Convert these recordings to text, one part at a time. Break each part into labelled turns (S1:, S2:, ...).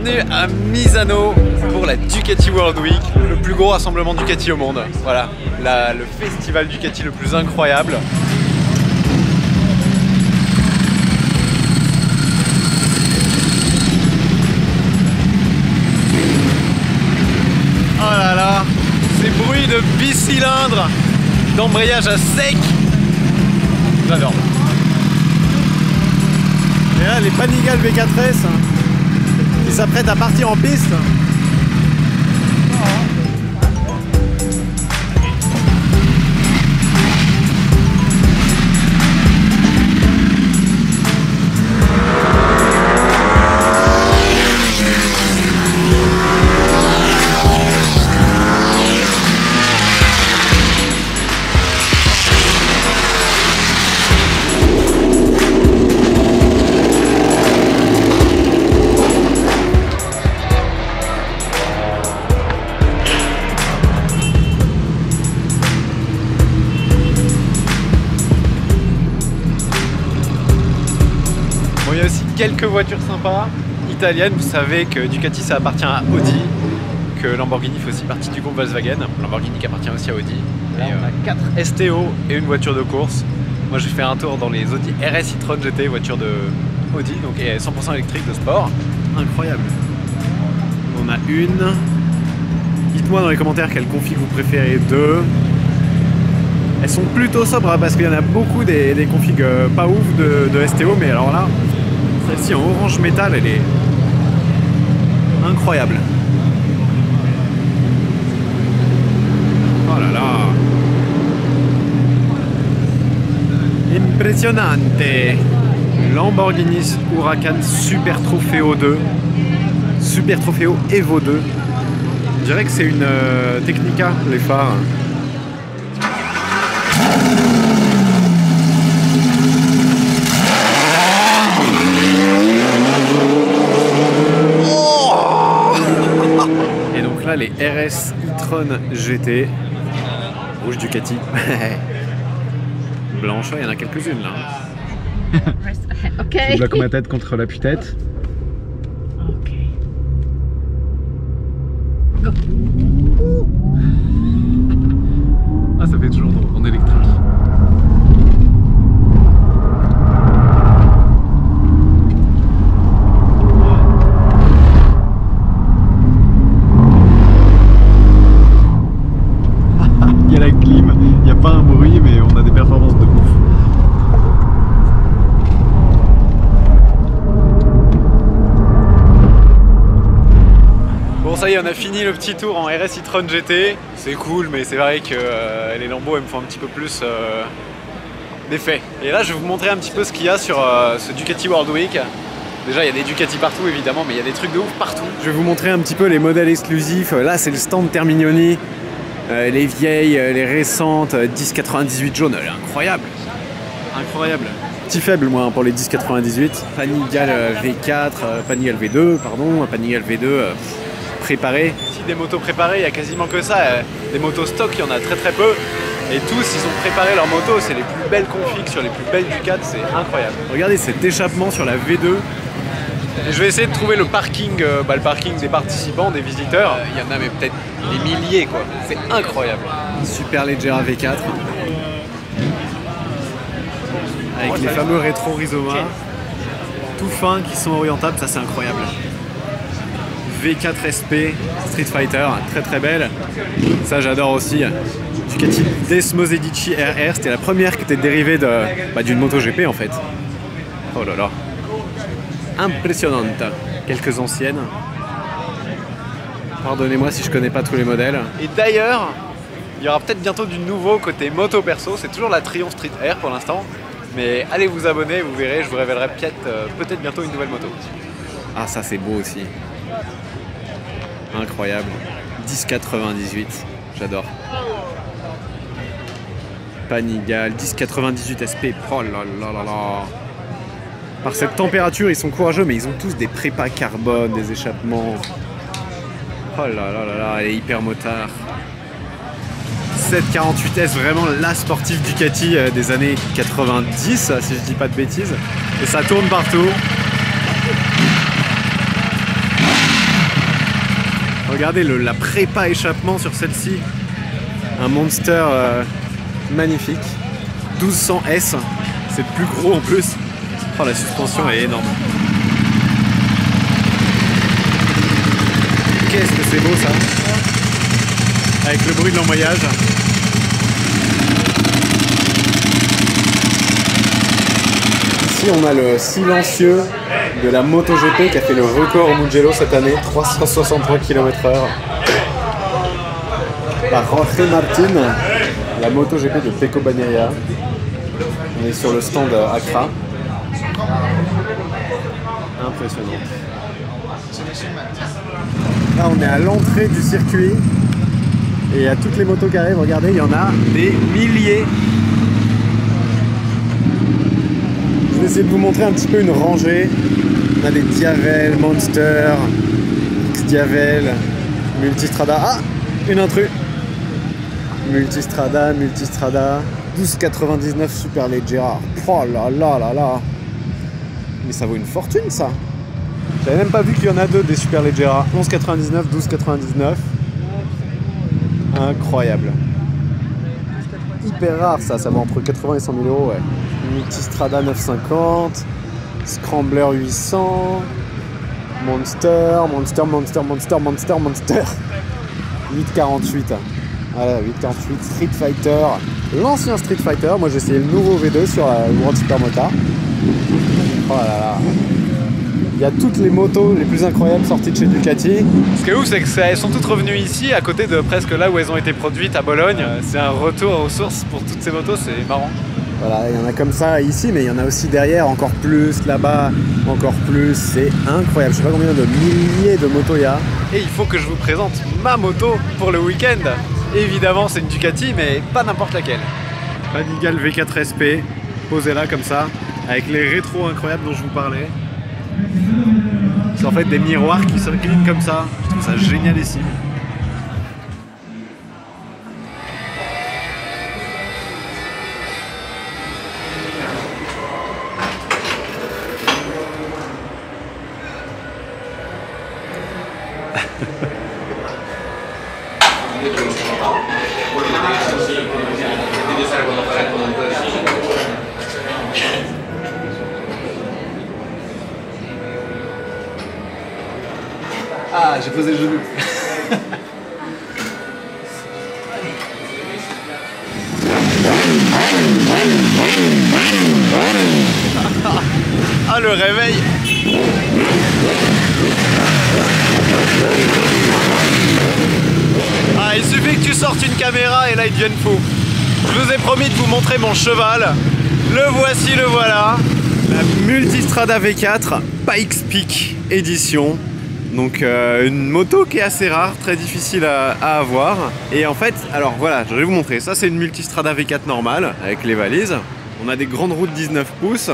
S1: Bienvenue à Misano pour la Ducati World Week, le plus gros rassemblement Ducati au monde. Voilà, le festival Ducati le plus incroyable. Oh là là, ces bruits de bicylindre, d'embrayage à sec. J'adore.
S2: Et là, les Panigale V4S qui s'apprêtent à partir en piste.
S1: Bon, il y a aussi quelques voitures sympas italiennes. Vous savez que Ducati ça appartient à Audi, que Lamborghini fait aussi partie du groupe Volkswagen. Lamborghini qui appartient aussi à Audi. Là, on a 4 STO et une voiture de course. Moi j'ai fait un tour dans les Audi RS e-tron GT, voiture de Audi, donc 100% électrique de sport.
S2: Incroyable. On a une. Dites-moi dans les commentaires quelle config vous préférez d'eux. Elles sont plutôt sobres hein, parce qu'il y en a beaucoup des configs pas ouf de STO, mais alors là, celle-ci en orange métal, elle est incroyable. Oh là là. Impressionnante. Lamborghini Huracan Super Trofeo 2. Super Trofeo Evo 2. Je dirais que c'est une Technica, les phares. Et donc là, les RS e-tron GT. Rouge Ducati. Blanche, il y en a quelques-unes là.
S3: Ok.
S2: Je bloque ma tête contre l'appui-tête.
S3: Ok. Go.
S2: Ah, ça fait toujours drôle, en électrique. Il y a la clim, il n'y a pas un bruit, mais on a des performances de ouf.
S1: Bon ça y est, on a fini le petit tour en RS e-tron GT. C'est cool, mais c'est vrai que les Lambo elles me font un petit peu plus d'effet. Et là je vais vous montrer un petit peu ce qu'il y a sur ce Ducati World Week. Déjà il y a des Ducati partout évidemment, mais il y a des trucs de ouf partout.
S2: Je vais vous montrer un petit peu les modèles exclusifs. Là c'est le stand Terminioni. Les vieilles, les récentes, 1098 jaune, elle est incroyable. Incroyable. Petit faible moi hein, pour les 1098. Panigale V4, Panigale V2, pardon, Panigale V2 préparé.
S1: Si des motos préparées, il y a quasiment que ça. Des motos stock, il y en a très très peu. Et tous, ils ont préparé leurs motos. C'est les plus belles configs sur les plus belles Ducati, c'est incroyable.
S2: Regardez cet échappement sur la V2.
S1: Et je vais essayer de trouver le parking des participants, des visiteurs. Il y en a mais peut-être des milliers quoi. C'est incroyable.
S2: Superleggera V4. Avec les fameux rétro Rizoma. Tout fins qui sont orientables, ça c'est incroyable. V4 SP Street Fighter, très très belle. Ça j'adore aussi. Ducati Desmo Edici RR, c'était la première qui était dérivée d'une MotoGP en fait. Oh là là. Impressionnante. Quelques anciennes. Pardonnez-moi si je connais pas tous les modèles.
S1: Et d'ailleurs, il y aura peut-être bientôt du nouveau côté moto perso. C'est toujours la Triumph Street Air pour l'instant. Mais allez vous abonner, vous verrez, je vous révélerai peut-être bientôt une nouvelle moto.
S2: Ah ça c'est beau aussi. Incroyable. 1098, j'adore. Panigale, 1098 SP. Oh là là là là. Par cette température, ils sont courageux, mais ils ont tous des prépas carbone, des échappements. Oh là là là là, elle est hyper motard. 748S, vraiment la sportive Ducati des années 90, si je dis pas de bêtises. Et ça tourne partout. Regardez la prépa échappement sur celle-ci. Un Monster magnifique. 1200 S. C'est le plus gros en plus. Oh, la suspension est énorme. Qu'est-ce que c'est beau ça. Avec le bruit de l'embrayage. Ici on a le silencieux de la MotoGP qui a fait le record au Mugello cette année, 363 km/h. Par Jorge Martin, la MotoGP de Pecco Bagnaia. On est sur le stand Accra. Impressionnant. Là on est à l'entrée du circuit. Et à toutes les motos qui arrivent, regardez, il y en a des milliers. Je vais essayer de vous montrer un petit peu une rangée. On a des Diavel, Monster, X-Diavel, Multistrada. Ah, une intrus. Multistrada, 12,99 Superleggera. Oh là là là là. Mais ça vaut une fortune ça. J'avais même pas vu qu'il y en a deux des Superleggera. 11,99, 12,99. Incroyable. Hyper rare ça va entre 80 et 100 000 euros, ouais. Multistrada 950, Scrambler 800, Monster. 8,48. Voilà, 8,48. Street Fighter, l'ancien Street Fighter. Moi j'ai essayé le nouveau V2 sur la World Supermotard. Oh là là. Il y a toutes les motos les plus incroyables sorties de chez Ducati.
S1: Ce qui est ouf, c'est qu'elles sont toutes revenues ici, à côté de presque là où elles ont été produites à Bologne. C'est un retour aux sources pour toutes ces motos, c'est marrant.
S2: Voilà, il y en a comme ça ici, mais il y en a aussi derrière, encore plus, là-bas, encore plus. C'est incroyable. Je sais pas combien de milliers de motos il y a.
S1: Et il faut que je vous présente ma moto pour le week-end. Évidemment, c'est une Ducati, mais pas n'importe laquelle.
S2: Panigale V4 SP, posée là comme ça, avec les rétros incroyables dont je vous parlais. C'est en fait des miroirs qui s'inclinent comme ça. Je trouve ça génial ici.
S1: Ah, j'ai posé le genou. Ah, le réveil. Ah, il suffit que tu sortes une caméra et là ils deviennent fous. Je vous ai promis de vous montrer mon cheval. Le voici, le voilà.
S2: La Multistrada V4 Pikes Peak édition. Donc une moto qui est assez rare, très difficile à avoir. Et en fait, alors voilà, je vais vous montrer. Ça c'est une Multistrada V4 normale avec les valises. On a des grandes roues de 19 pouces.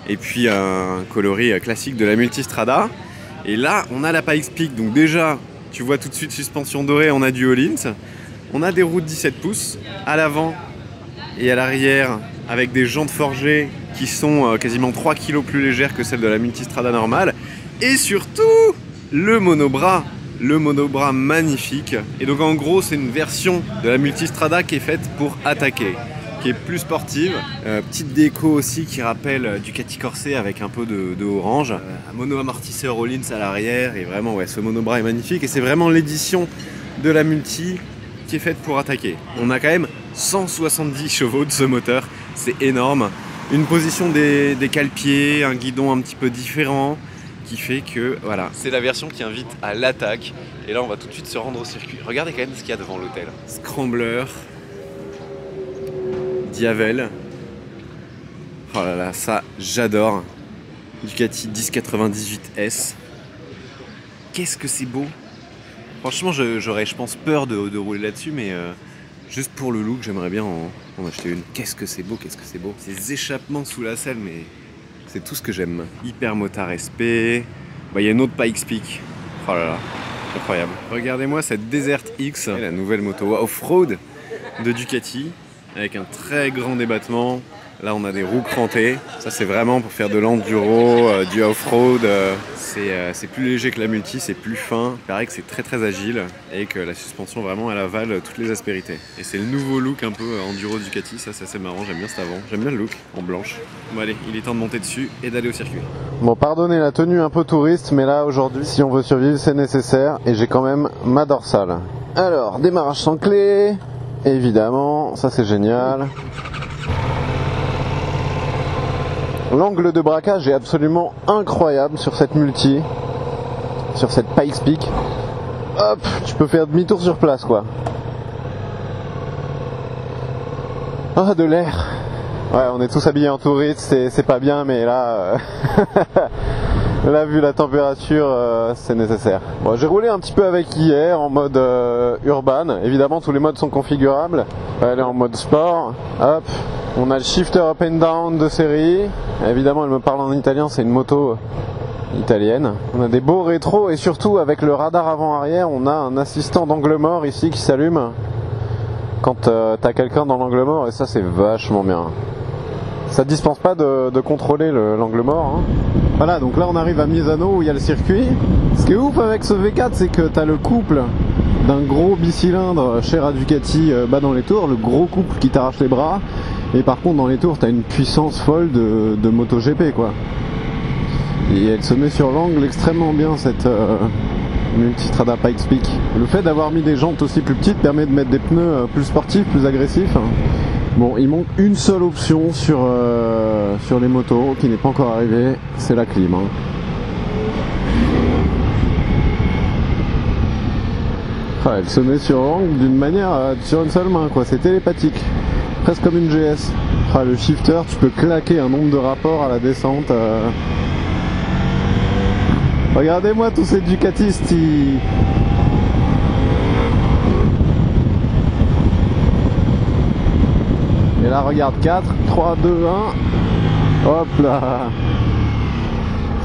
S2: Et puis un coloris classique de la Multistrada. Et là, on a la Pikes Peak. Donc déjà, tu vois tout de suite suspension dorée, on a du Öhlins. On a des roues de 17 pouces à l'avant et à l'arrière avec des jantes forgées qui sont quasiment 3 kg plus légères que celles de la Multistrada normale. Et surtout, le monobras magnifique. Et donc en gros, c'est une version de la Multistrada qui est faite pour attaquer, qui est plus sportive. Petite déco aussi qui rappelle Ducati Corset avec un peu de orange. Un mono-amortisseur Öhlins à l'arrière. Et vraiment, ouais, ce monobras est magnifique. Et c'est vraiment l'édition de la Multi qui est faite pour attaquer. On a quand même 170 chevaux de ce moteur. C'est énorme. Une position des cale-pieds, un guidon un petit peu différent. Qui fait que, voilà. C'est la version qui invite à l'attaque. Et là, on va tout de suite se rendre au circuit. Regardez quand même ce qu'il y a devant l'hôtel. Scrambler. Diavel. Oh là là, ça, j'adore. Ducati 1098S. Qu'est-ce que c'est beau. Franchement, j'aurais, je pense, peur de rouler là-dessus, mais juste pour le look, j'aimerais bien en acheter une. Qu'est-ce que c'est beau, qu'est-ce que c'est beau. Ces échappements sous la selle, mais... c'est tout ce que j'aime. Hyper Motard SP. Bah, il y a une autre Pikes Peak. Oh là là, incroyable. Regardez-moi cette Desert X, la nouvelle moto off-road de Ducati, avec un très grand débattement, Là on a des roues crantées, ça c'est vraiment pour faire de l'enduro, du off-road. C'est plus léger que la multi, c'est plus fin. Il paraît que c'est très agile et que la suspension vraiment elle avale toutes les aspérités. Et c'est le nouveau look un peu enduro Ducati, ça c'est assez marrant, j'aime bien cet avant. J'aime bien le look en blanche. Bon allez, il est temps de monter dessus et d'aller au circuit. Bon, pardonnez la tenue un peu touriste, mais là aujourd'hui si on veut survivre c'est nécessaire et j'ai quand même ma dorsale. Alors, démarrage sans clé, évidemment, ça c'est génial. L'angle de braquage est absolument incroyable sur cette multi, sur cette Pikes Peak. Hop, tu peux faire demi-tour sur place quoi. Ah, de l'air. Ouais, on est tous habillés en touriste, c'est pas bien, mais là, là vu la température, c'est nécessaire. Bon, j'ai roulé un petit peu avec hier en mode urban. Évidemment, tous les modes sont configurables. Elle est en mode sport. Hop. On a le shifter up and down de série. Évidemment, elle me parle en italien, c'est une moto italienne. On a des beaux rétros et surtout avec le radar avant-arrière, on a un assistant d'angle mort ici qui s'allume quand t'as quelqu'un dans l'angle mort et ça c'est vachement bien. Ça te dispense pas de contrôler l'angle mort. Hein. Voilà, donc là on arrive à Misano où il y a le circuit. Ce qui est ouf avec ce V4, c'est que t'as le couple d'un gros bicylindre cher à Ducati bas dans les tours, le gros couple qui t'arrache les bras. Et par contre dans les tours t'as une puissance folle de MotoGP quoi. Et elle se met sur l'angle extrêmement bien cette Multistrada Pikes Peak. Le fait d'avoir mis des jantes aussi plus petites permet de mettre des pneus plus sportifs, plus agressifs. Bon, il manque une seule option sur les motos qui n'est pas encore arrivée, c'est la clim. Hein. Ah, elle se met sur l'angle d'une manière, sur une seule main quoi, c'est télépathique. Presque comme une GS. Ah, le shifter, tu peux claquer un nombre de rapports à la descente. Regardez-moi tous ces Ducatistes. Et là, regarde, 4, 3, 2, 1. Hop là.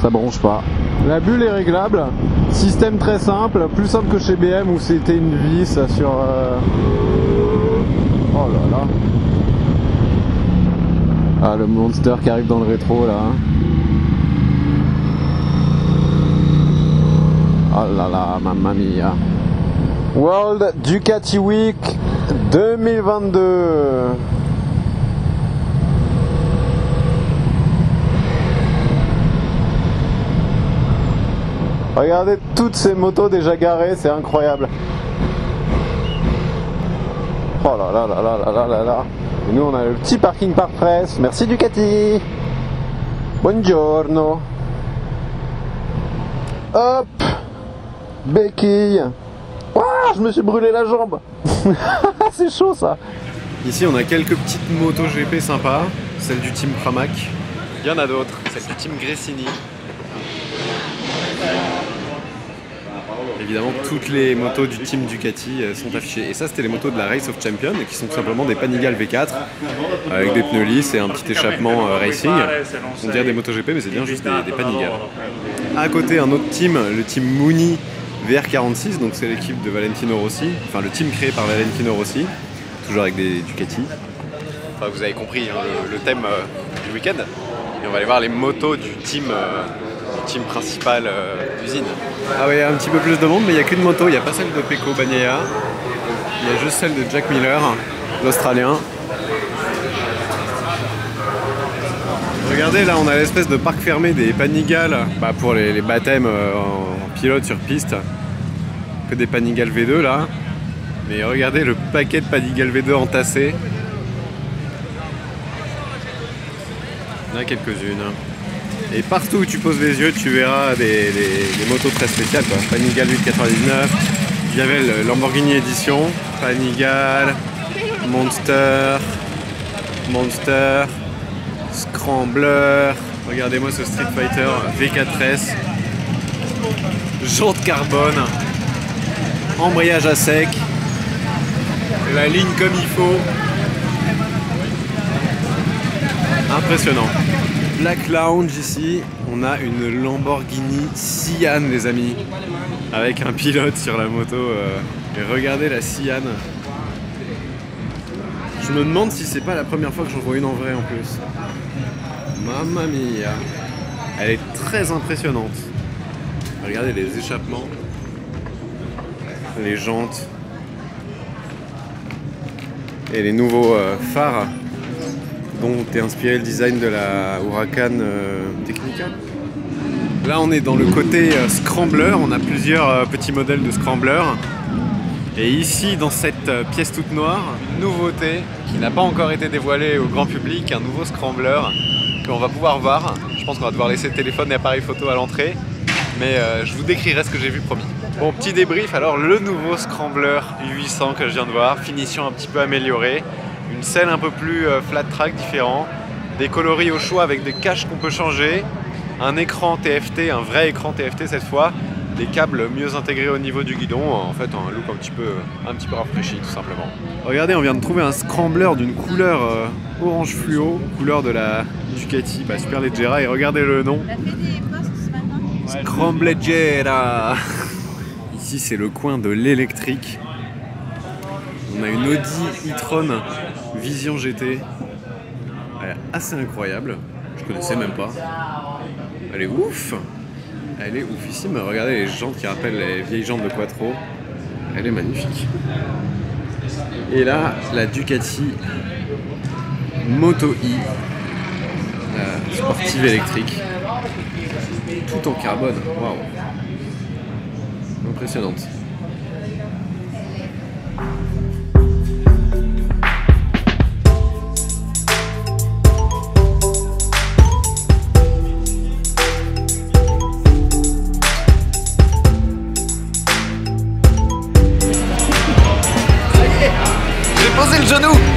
S2: Ça bronche pas. La bulle est réglable. Système très simple, plus simple que chez BM où c'était une vis sur... Oh là là. Ah, le Monster qui arrive dans le rétro là. Oh là là, mamma mia. World Ducati Week 2022. Regardez toutes ces motos déjà garées, c'est incroyable. Oh là là là là là là là. Et nous on a le petit parking par presse. Merci Ducati. Buongiorno. Hop. Béquille. Ouah, je me suis brûlé la jambe. C'est chaud ça. Ici on a quelques petites motos GP sympas. Celle du team Pramac. Il y en a d'autres. Celle du team Gresini. Évidemment, toutes les motos du team Ducati sont affichées. Et ça, c'était les motos de la Race of Champions, qui sont tout simplement des Panigale V4, avec des pneus lisses et un petit échappement racing. On dirait des MotoGP, mais c'est bien juste des Panigale. À côté, un autre team, le team Muni VR46, donc c'est l'équipe de Valentino Rossi, enfin le team créé par Valentino Rossi, toujours avec des Ducati. Enfin, vous avez compris hein, le thème du week-end. Et on va aller voir les motos du team principal d'usine. Ah oui, il y a un petit peu plus de monde, mais il n'y a qu'une moto, il n'y a pas celle de Pecco Bagnaia. Il y a juste celle de Jack Miller, l'Australien. Regardez, là on a l'espèce de parc fermé des Panigale pour les baptêmes en pilote sur piste. Que des Panigale V2 là. Mais regardez le paquet de Panigale V2 entassés. Il y en a quelques-unes. Et partout où tu poses les yeux, tu verras des motos très spéciales. Quoi. Panigale 899, il y avait le Lamborghini Edition, Panigale, Monster, Scrambler. Regardez-moi ce Street Fighter V4S, jantes carbone, embrayage à sec, la ligne comme il faut. Impressionnant. Black Lounge ici, on a une Lamborghini Sian les amis, avec un pilote sur la moto. Et regardez la Sian, Je me demande si c'est pas la première fois que j'en vois une en vrai en plus. Mamma mia. Elle est très impressionnante. Regardez les échappements, les jantes et les nouveaux phares dont est inspiré le design de la Huracan Technica. Là on est dans le côté scrambler, on a plusieurs petits modèles de scrambler. Et ici dans cette pièce toute noire, une nouveauté qui n'a pas encore été dévoilée au grand public, un nouveau scrambler qu'on va pouvoir voir. Je pense qu'on va devoir laisser le téléphone et appareil photo à l'entrée, mais je vous décrirai ce que j'ai vu, promis. Bon, petit débrief, alors le nouveau scrambler 800 que je viens de voir, finition un petit peu améliorée, une selle un peu plus flat track différent, des coloris au choix avec des caches qu'on peut changer, un écran TFT, un vrai écran TFT cette fois, des câbles mieux intégrés au niveau du guidon, en fait un look un petit peu rafraîchi tout simplement. Regardez, on vient de trouver un scrambler d'une couleur orange fluo, couleur de la Ducati Superleggera, et regardez le nom.
S3: On a fait des posts ce matin.
S2: Scrambleggera. Ici c'est le coin de l'électrique. On a une Audi e-tron Vision GT. Elle est assez incroyable, je connaissais même pas. Elle est ouf. Elle est oufissime. Regardez les jantes qui rappellent les vieilles jantes de Quattro. Elle est magnifique. Et là, la Ducati Moto E, la sportive électrique, tout en carbone. Waouh, impressionnante.
S1: J'ai posé le genou.